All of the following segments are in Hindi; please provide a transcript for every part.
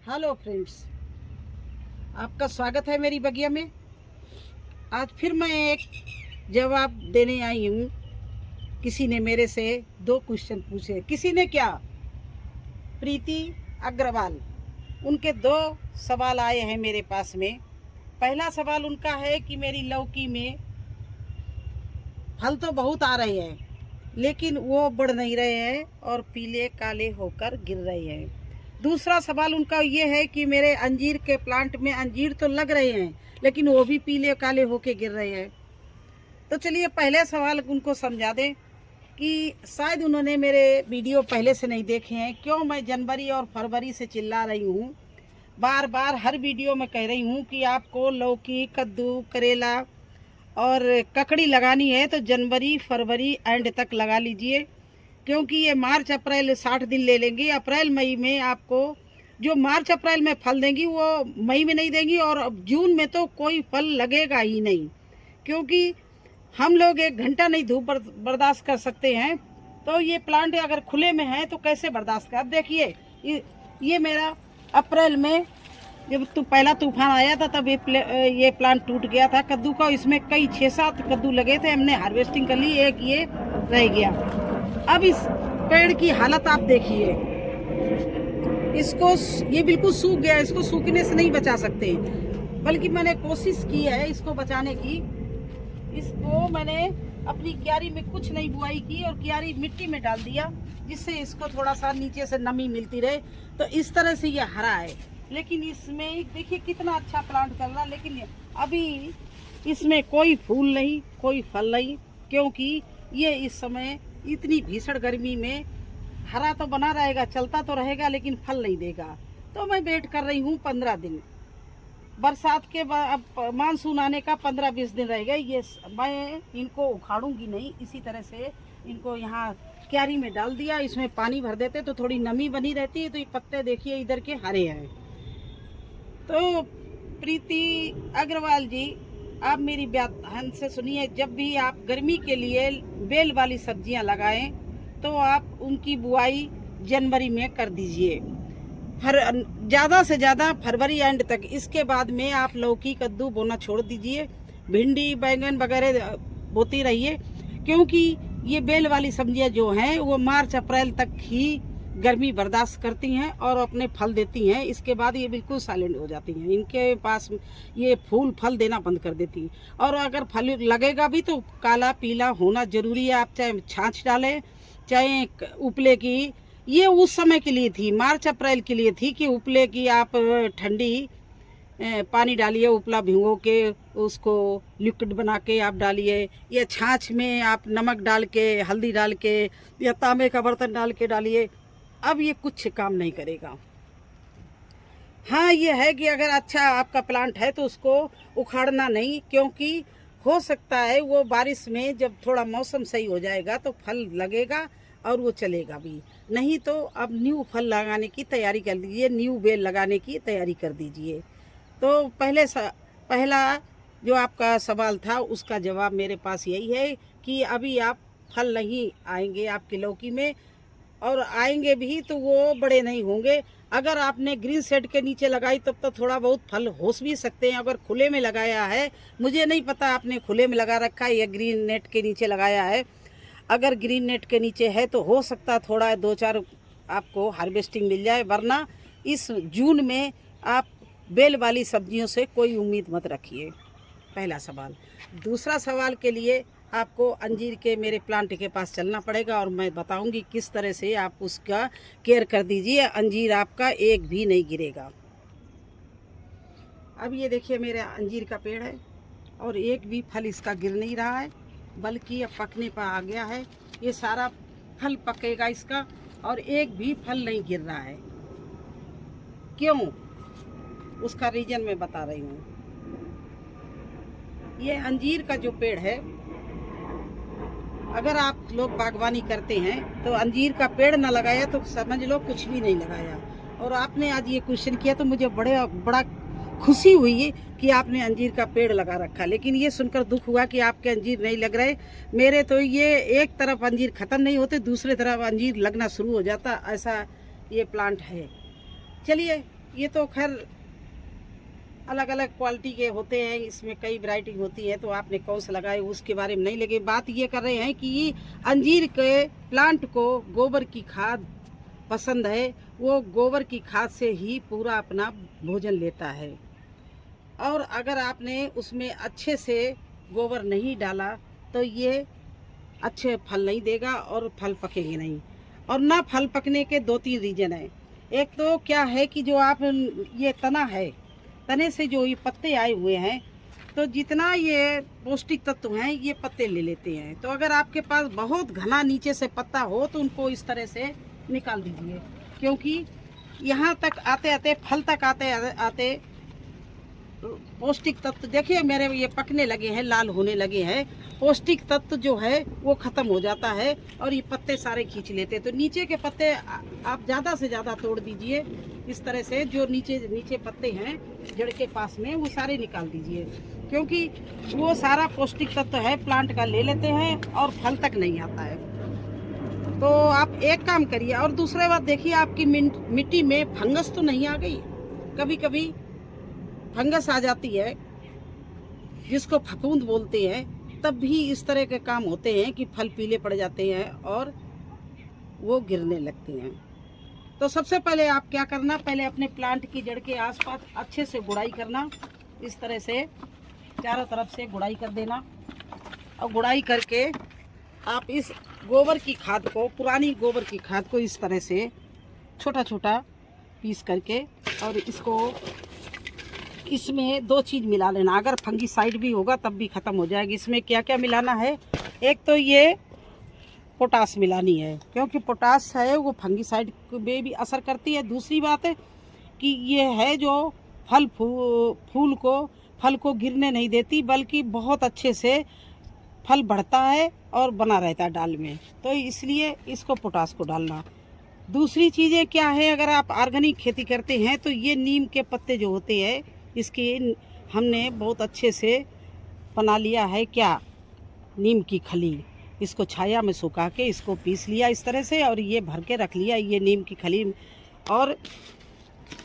हेलो फ्रेंड्स, आपका स्वागत है मेरी बगिया में। आज फिर मैं एक जवाब देने आई हूँ। किसी ने मेरे से 2 क्वेश्चन पूछे। किसी ने क्या? प्रीति अग्रवाल, उनके 2 सवाल आए हैं मेरे पास में। पहला सवाल उनका है कि मेरी लौकी में फल तो बहुत आ रहे हैं लेकिन वो बढ़ नहीं रहे हैं और पीले काले होकर गिर रहे हैं। दूसरा सवाल उनका ये है कि मेरे अंजीर के प्लांट में अंजीर तो लग रहे हैं लेकिन वो भी पीले काले होके गिर रहे हैं। तो चलिए पहले सवाल उनको समझा दें कि शायद उन्होंने मेरे वीडियो पहले से नहीं देखे हैं। क्यों मैं जनवरी और फरवरी से चिल्ला रही हूँ, बार बार हर वीडियो में कह रही हूँ कि आपको लौकी, कद्दू, करेला और ककड़ी लगानी है तो जनवरी फरवरी एंड तक लगा लीजिए, क्योंकि ये मार्च अप्रैल 60 दिन ले लेंगी। अप्रैल मई में आपको जो मार्च अप्रैल में फल देंगी वो मई में नहीं देंगी और अब जून में तो कोई फल लगेगा ही नहीं, क्योंकि हम लोग 1 घंटा नहीं धूप बर्दाश्त कर सकते हैं। तो ये प्लांट अगर खुले में है तो कैसे बर्दाश्त कर। अब देखिए ये मेरा अप्रैल में जब पहला तूफान आया था तब ये प्लांट टूट गया था कद्दू का। इसमें कई 6-7 कद्दू लगे थे, हमने हार्वेस्टिंग कर ली, एक ये रह गया। अब इस पेड़ की हालत आप देखिए, इसको ये बिल्कुल सूख गया। इसको सूखने से नहीं बचा सकते, बल्कि मैंने कोशिश की है इसको बचाने की। इसको मैंने अपनी क्यारी में कुछ नहीं बुआई की और क्यारी मिट्टी में डाल दिया, जिससे इसको थोड़ा सा नीचे से नमी मिलती रहे। तो इस तरह से ये हरा है, लेकिन इसमें देखिए कितना अच्छा प्लांट कर रहा, लेकिन अभी इसमें कोई फूल नहीं, कोई फल नहीं, क्योंकि ये इस समय इतनी भीषण गर्मी में हरा तो बना रहेगा, चलता तो रहेगा, लेकिन फल नहीं देगा। तो मैं वेट कर रही हूँ 15 दिन, बरसात के बाद मानसून आने का 15-20 दिन रह गए। ये मैं इनको उखाड़ूंगी नहीं, इसी तरह से इनको यहाँ क्यारी में डाल दिया। इसमें पानी भर देते तो थोड़ी नमी बनी रहती है। तो ये पत्ते देखिए इधर के हरे हैं। तो प्रीति अग्रवाल जी, आप मेरी बात ध्यान से सुनिए। जब भी आप गर्मी के लिए बेल वाली सब्जियां लगाएं तो आप उनकी बुआई जनवरी में कर दीजिए, ज़्यादा से ज़्यादा फरवरी एंड तक। इसके बाद में आप लौकी, कद्दू बोना छोड़ दीजिए, भिंडी, बैंगन वगैरह बोती रहिए, क्योंकि ये बेल वाली सब्जियां जो हैं वो मार्च अप्रैल तक ही गर्मी बर्दाश्त करती हैं और अपने फल देती हैं। इसके बाद ये बिल्कुल साइलेंट हो जाती हैं, इनके पास ये फूल फल देना बंद कर देती हैं। और अगर फल लगेगा भी तो काला पीला होना जरूरी है। आप चाहे छाछ डालें चाहे उपले की, ये उस समय के लिए थी, मार्च अप्रैल के लिए थी कि उपले की आप ठंडी पानी डालिए, उपला भिगो के उसको लिक्विड बना के आप डालिए, या छाछ में आप नमक डाल के, हल्दी डाल के, या तांबे का बर्तन डाल के डालिए। अब ये कुछ काम नहीं करेगा। हाँ, ये है कि अगर अच्छा आपका प्लांट है तो उसको उखाड़ना नहीं, क्योंकि हो सकता है वो बारिश में जब थोड़ा मौसम सही हो जाएगा तो फल लगेगा और वो चलेगा भी। नहीं तो अब न्यू फल लगाने की तैयारी कर लीजिए, न्यू बेल लगाने की तैयारी कर दीजिए। तो पहला जो आपका सवाल था उसका जवाब मेरे पास यही है कि अभी आप फल नहीं आएंगे आपकी लौकी में, और आएंगे भी तो वो बड़े नहीं होंगे। अगर आपने ग्रीन शेड के नीचे लगाई तब तो थोड़ा बहुत फल हो भी सकते हैं। अगर खुले में लगाया है, मुझे नहीं पता आपने खुले में लगा रखा है या ग्रीन नेट के नीचे लगाया है। अगर ग्रीन नेट के नीचे है तो हो सकता है थोड़ा 2-4 आपको हार्वेस्टिंग मिल जाए, वरना इस जून में आप बेल वाली सब्जियों से कोई उम्मीद मत रखिए। पहला सवाल। दूसरा सवाल के लिए आपको अंजीर के मेरे प्लांट के पास चलना पड़ेगा और मैं बताऊंगी किस तरह से आप उसका केयर कर दीजिए। अंजीर आपका एक भी नहीं गिरेगा। अब ये देखिए मेरा अंजीर का पेड़ है और एक भी फल इसका गिर नहीं रहा है, बल्कि अब पकने पर आ गया है। ये सारा फल पकेगा इसका और एक भी फल नहीं गिर रहा है। क्यों? उसका रीजन मैं बता रही हूँ। ये अंजीर का जो पेड़ है, अगर आप लोग बागवानी करते हैं तो अंजीर का पेड़ ना लगाया तो समझ लो कुछ भी नहीं लगाया। और आपने आज ये क्वेश्चन किया तो मुझे बड़ा खुशी हुई है कि आपने अंजीर का पेड़ लगा रखा, लेकिन ये सुनकर दुख हुआ कि आपके अंजीर नहीं लग रहे। मेरे तो ये एक तरफ अंजीर ख़त्म नहीं होते, दूसरे तरफ अंजीर लगना शुरू हो जाता, ऐसा ये प्लांट है। चलिए ये तो खैर अलग अलग क्वालिटी के होते हैं, इसमें कई वैरायटी होती है, तो आपने कौन सा लगाए उसके बारे में नहीं लगे। बात ये कर रहे हैं कि अंजीर के प्लांट को गोबर की खाद पसंद है, वो गोबर की खाद से ही पूरा अपना भोजन लेता है। और अगर आपने उसमें अच्छे से गोबर नहीं डाला तो ये अच्छे फल नहीं देगा और फल पकेंगे नहीं। और ना फल पकने के 2-3 रीजन है। एक तो क्या है कि जो आप ये तना है, तने से जो ये पत्ते आए हुए हैं, तो जितना ये पौष्टिक तत्व हैं ये पत्ते ले लेते हैं। तो अगर आपके पास बहुत घना नीचे से पत्ता हो तो उनको इस तरह से निकाल दीजिए, क्योंकि यहाँ तक आते आते फल तक आते आते पौष्टिक तत्व देखिए मेरे ये पकने लगे हैं, लाल होने लगे हैं, पौष्टिक तत्व जो है वो खत्म हो जाता है और ये पत्ते सारे खींच लेते। तो नीचे के पत्ते आप ज़्यादा से ज़्यादा तोड़ दीजिए इस तरह से, जो नीचे पत्ते हैं जड़ के पास में वो सारे निकाल दीजिए, क्योंकि वो सारा पौष्टिक तत्व है प्लांट का ले लेते हैं और फल तक नहीं आता है। तो आप एक काम करिए। और दूसरी बात देखिए, आपकी मिट्टी में फंगस तो नहीं आ गई? कभी कभी फंगस आ जाती है जिसको फफूंद बोलते हैं, तब भी इस तरह के काम होते हैं कि फल पीले पड़ जाते हैं और वो गिरने लगते हैं। तो सबसे पहले आप क्या करना, पहले अपने प्लांट की जड़ के आसपास अच्छे से गुड़ाई करना, इस तरह से चारों तरफ से गुड़ाई कर देना। और गुड़ाई करके आप इस गोबर की खाद को, पुरानी गोबर की खाद को इस तरह से छोटा छोटा पीस करके, और इसमें 2 चीज़ मिला लेना। अगर फंगीसाइड भी होगा तब भी ख़त्म हो जाएगी। इसमें क्या क्या मिलाना है, एक तो ये पोटास मिलानी है, क्योंकि पोटास है वो फंगीसाइड में भी असर करती है। दूसरी बात है कि ये है जो फल को गिरने नहीं देती, बल्कि बहुत अच्छे से फल बढ़ता है और बना रहता है डाल में, तो इसलिए इसको पोटास को डालना। दूसरी चीज़ें क्या है, अगर आप ऑर्गेनिक खेती करते हैं तो ये नीम के पत्ते जो होते हैं, इसकी हमने बहुत अच्छे से बना लिया है क्या, नीम की खली, इसको छाया में सुखा के इसको पीस लिया इस तरह से, और ये भर के रख लिया ये नीम की खली। और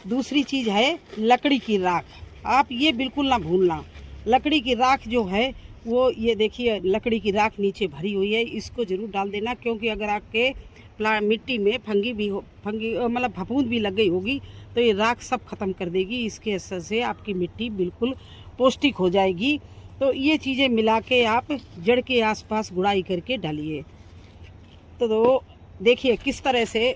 दूसरी चीज़ है लकड़ी की राख, आप ये बिल्कुल ना भूलना। लकड़ी की राख जो है वो ये देखिए लकड़ी की राख नीचे भरी हुई है, इसको ज़रूर डाल देना, क्योंकि अगर आपके मिट्टी में फंगी मतलब फफूंद भी लग गई होगी तो ये राख सब खत्म कर देगी। इसके असर से आपकी मिट्टी बिल्कुल पौष्टिक हो जाएगी। तो ये चीज़ें मिला के आप जड़ के आसपास गुड़ाई करके डालिए। तो देखिए किस तरह से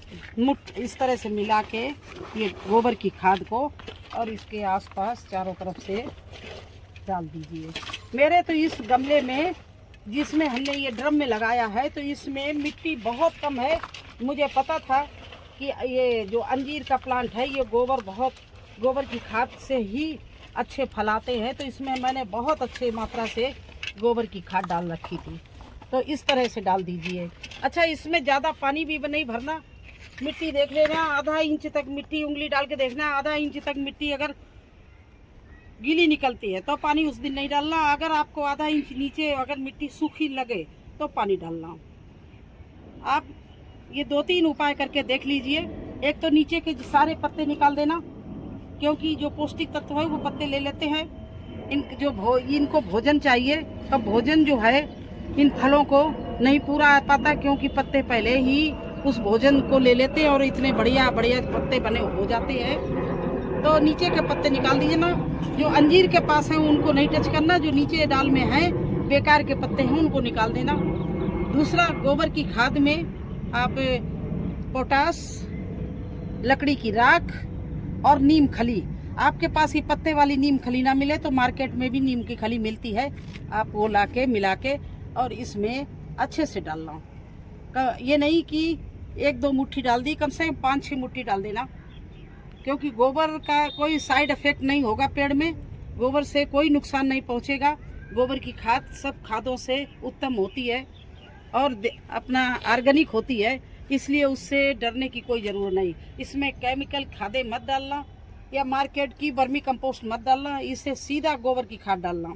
इस तरह से मिला के ये गोबर की खाद को और इसके आसपास चारों तरफ से डाल दीजिए। मेरे तो इस गमले में जिसमें हमने ये ड्रम में लगाया है, तो इसमें मिट्टी बहुत कम है। मुझे पता था कि ये जो अंजीर का प्लांट है ये गोबर की खाद से ही अच्छे फल आते हैं, तो इसमें मैंने बहुत अच्छे मात्रा से गोबर की खाद डाल रखी थी। तो इस तरह से डाल दीजिए। अच्छा, इसमें ज़्यादा पानी भी नहीं भरना, मिट्टी देख लेना आधा इंच तक मिट्टी, उंगली डाल के देखना आधा इंच तक मिट्टी अगर गीली निकलती है तो पानी उस दिन नहीं डालना। अगर आपको आधा इंच नीचे अगर मिट्टी सूखी लगे तो पानी डालना। आप ये 2-3 उपाय करके देख लीजिए। एक तो नीचे के सारे पत्ते निकाल देना, क्योंकि जो पौष्टिक तत्व है वो पत्ते ले लेते हैं। इनको भोजन चाहिए, तो भोजन जो है इन फलों को नहीं पूरा आ पाता, क्योंकि पत्ते पहले ही उस भोजन को ले लेते हैं और इतने बढ़िया बढ़िया पत्ते बने हो जाते हैं। तो नीचे के पत्ते निकाल दीजिए ना, जो अंजीर के पास हैं उनको नहीं टच करना, जो नीचे डाल में हैं बेकार के पत्ते हैं उनको निकाल देना। दूसरा, गोबर की खाद में आप पोटास, लकड़ी की राख और नीम खली, आपके पास ये पत्ते वाली नीम खली ना मिले तो मार्केट में भी नीम की खली मिलती है, आप वो ला के मिला के और इसमें अच्छे से डालना। ये नहीं कि 1-2 मुट्ठी डाल दी, कम से कम 5-6 मुट्ठी डाल देना, क्योंकि गोबर का कोई साइड इफेक्ट नहीं होगा पेड़ में, गोबर से कोई नुकसान नहीं पहुंचेगा। गोबर की खाद सब खादों से उत्तम होती है और अपना ऑर्गेनिक होती है, इसलिए उससे डरने की कोई ज़रूरत नहीं। इसमें केमिकल खादें मत डालना या मार्केट की वर्मी कंपोस्ट मत डालना, इससे सीधा गोबर की खाद डालना।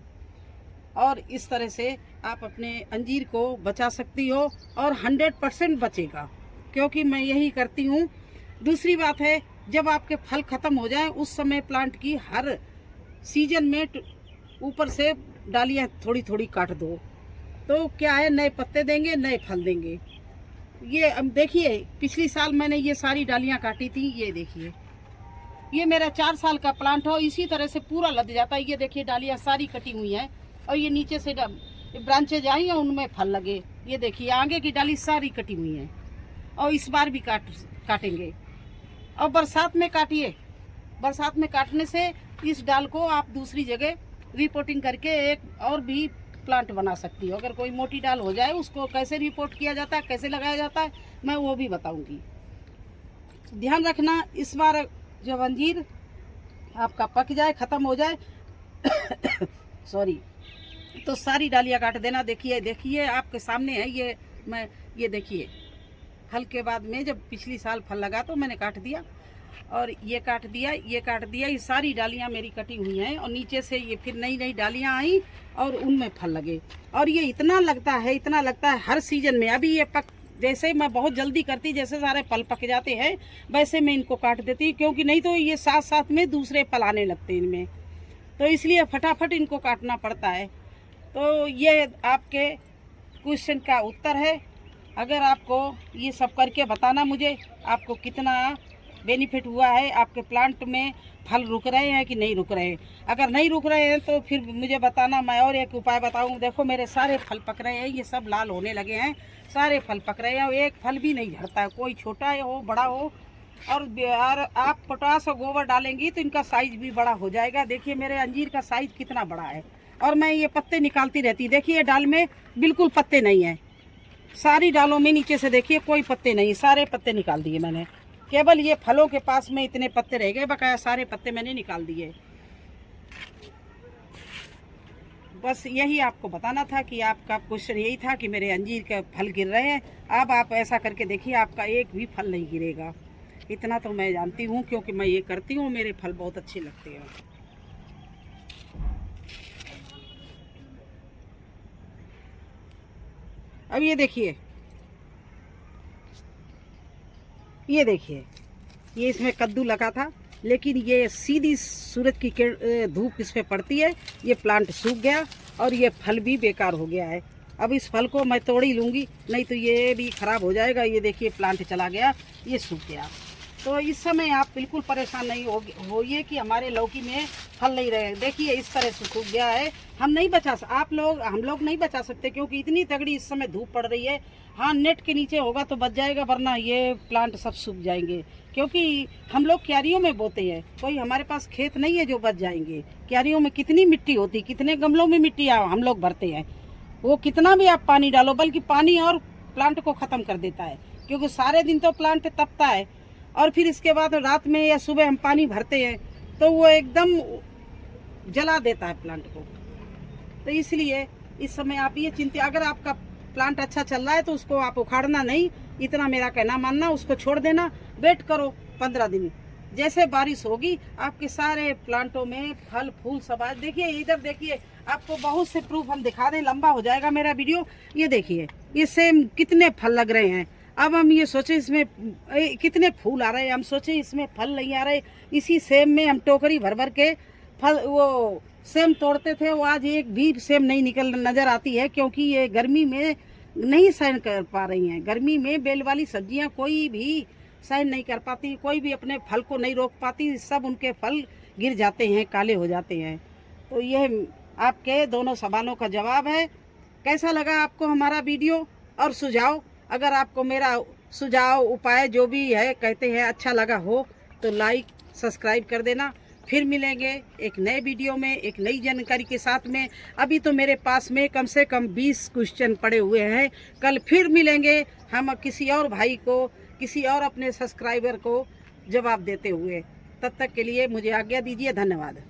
और इस तरह से आप अपने अंजीर को बचा सकती हो और 100% बचेगा, क्योंकि मैं यही करती हूँ। दूसरी बात है, जब आपके फल ख़त्म हो जाए उस समय प्लांट की हर सीजन में ऊपर से डालियाँ थोड़ी थोड़ी काट दो, तो क्या है, नए पत्ते देंगे, नए फल देंगे। ये अब देखिए, पिछली साल मैंने ये सारी डालियाँ काटी थी, ये देखिए, ये मेरा 4 साल का प्लांट है, इसी तरह से पूरा लद जाता है। ये देखिए डालियाँ सारी कटी हुई हैं और ये नीचे से ब्रांचेज आई हैं, उनमें फल लगे। ये देखिए आगे की डाली सारी कटी हुई हैं और इस बार भी काटेंगे। और बरसात में काटिए, बरसात में काटने से इस डाल को आप दूसरी जगह रिपोर्टिंग करके एक और भी प्लांट बना सकती हो। अगर कोई मोटी डाल हो जाए उसको कैसे रिपोर्ट किया जाता है, कैसे लगाया जाता है, मैं वो भी बताऊंगी। ध्यान रखना, इस बार जब अंजीर आपका पक जाए, ख़त्म हो जाए सॉरी, तो सारी डालियाँ काट देना। देखिए देखिए आपके सामने है ये देखिए, फल के बाद में जब पिछली साल फल लगा तो मैंने काट दिया और ये काट दिया, ये काट दिया। ये सारी डालियाँ मेरी कटी हुई हैं और नीचे से ये फिर नई नई डालियाँ आई और उनमें फल लगे। और ये इतना लगता है हर सीजन में। अभी ये जैसे मैं बहुत जल्दी करती, जैसे सारे फल पक जाते हैं वैसे मैं इनको काट देती, क्योंकि नहीं तो ये साथ साथ में दूसरे फल आने लगते हैं इनमें, तो इसलिए फटाफट इनको काटना पड़ता है। तो ये आपके क्वेश्चन का उत्तर है। अगर आपको ये सब करके बताना मुझे आपको कितना बेनिफिट हुआ है, आपके प्लांट में फल रुक रहे हैं कि नहीं रुक रहे हैं। अगर नहीं रुक रहे हैं तो फिर मुझे बताना, मैं और एक उपाय बताऊँ। देखो मेरे सारे फल पक रहे हैं, ये सब लाल होने लगे हैं, सारे फल पक रहे हैं, एक फल भी नहीं झड़ता है, कोई छोटा हो बड़ा हो। और आप पोटास और गोबर डालेंगी तो इनका साइज भी बड़ा हो जाएगा। देखिए मेरे अंजीर का साइज कितना बड़ा है। और मैं ये पत्ते निकालती रहती, देखिए डाल में बिल्कुल पत्ते नहीं है, सारी डालों में नीचे से देखिए कोई पत्ते नहीं, सारे पत्ते निकाल दिए मैंने। केवल ये फलों के पास में इतने पत्ते रह गए, बकाया सारे पत्ते मैंने निकाल दिए। बस यही आपको बताना था कि आपका क्वेश्चन यही था कि मेरे अंजीर के फल गिर रहे हैं। अब आप ऐसा करके देखिए, आपका एक भी फल नहीं गिरेगा। इतना तो मैं जानती हूँ, क्योंकि मैं ये करती हूँ, मेरे फल बहुत अच्छे लगते हैं। अब ये देखिए, ये इसमें कद्दू लगा था, लेकिन ये सीधी सूरज की धूप इस पे पड़ती है, ये प्लांट सूख गया और ये फल भी बेकार हो गया है। अब इस फल को मैं तोड़ ही लूँगी, नहीं तो ये भी ख़राब हो जाएगा। ये देखिए प्लांट चला गया, ये सूख गया। तो इस समय आप बिल्कुल परेशान नहीं होइए कि हमारे लौकी में फल नहीं रहे। देखिए इस तरह से सूख गया है, हम लोग नहीं बचा सकते, क्योंकि इतनी तगड़ी इस समय धूप पड़ रही है। हाँ, नेट के नीचे होगा तो बच जाएगा, वरना ये प्लांट सब सूख जाएंगे। क्योंकि हम लोग क्यारियों में बोते हैं, कोई हमारे पास खेत नहीं है जो बच जाएंगे। क्यारियों में कितनी मिट्टी होती, कितने गमलों में मिट्टी हम लोग भरते हैं, वो कितना भी आप पानी डालो, बल्कि पानी और प्लांट को ख़त्म कर देता है। क्योंकि सारे दिन तो प्लांट तपता है और फिर इसके बाद रात में या सुबह हम पानी भरते हैं तो वो एकदम जला देता है प्लांट को। तो इसलिए इस समय आप ये चिंता, अगर आपका प्लांट अच्छा चल रहा है तो उसको आप उखाड़ना नहीं, इतना मेरा कहना मानना, उसको छोड़ देना, वेट करो 15 दिन। जैसे बारिश होगी आपके सारे प्लांटों में फल फूल सब आज। देखिए इधर देखिए, आपको बहुत से प्रूफ हम दिखा दें, लंबा हो जाएगा मेरा वीडियो। ये देखिए ये सेम कितने फल लग रहे हैं। अब हम ये सोचे इसमें कितने फूल आ रहे हैं, हम सोचे इसमें फल नहीं आ रहे। इसी सेम में हम टोकरी भर भर के फल वो सेम तोड़ते थे, वो आज एक भी सेम नहीं नज़र आती है, क्योंकि ये गर्मी में नहीं सहन कर पा रही हैं। गर्मी में बेल वाली सब्जियां कोई भी सहन नहीं कर पाती, कोई भी अपने फल को नहीं रोक पाती, सब उनके फल गिर जाते हैं, काले हो जाते हैं। तो ये आपके दोनों सवालों का जवाब है। कैसा लगा आपको हमारा वीडियो और सुझाव? अगर आपको मेरा सुझाव उपाय जो भी है कहते हैं अच्छा लगा हो तो लाइक सब्सक्राइब कर देना। फिर मिलेंगे एक नए वीडियो में एक नई जानकारी के साथ में। अभी तो मेरे पास में कम से कम 20 क्वेश्चन पड़े हुए हैं। कल फिर मिलेंगे हम किसी और भाई को, किसी और अपने सब्सक्राइबर को जवाब देते हुए। तब तक के लिए मुझे आज्ञा दीजिए। धन्यवाद।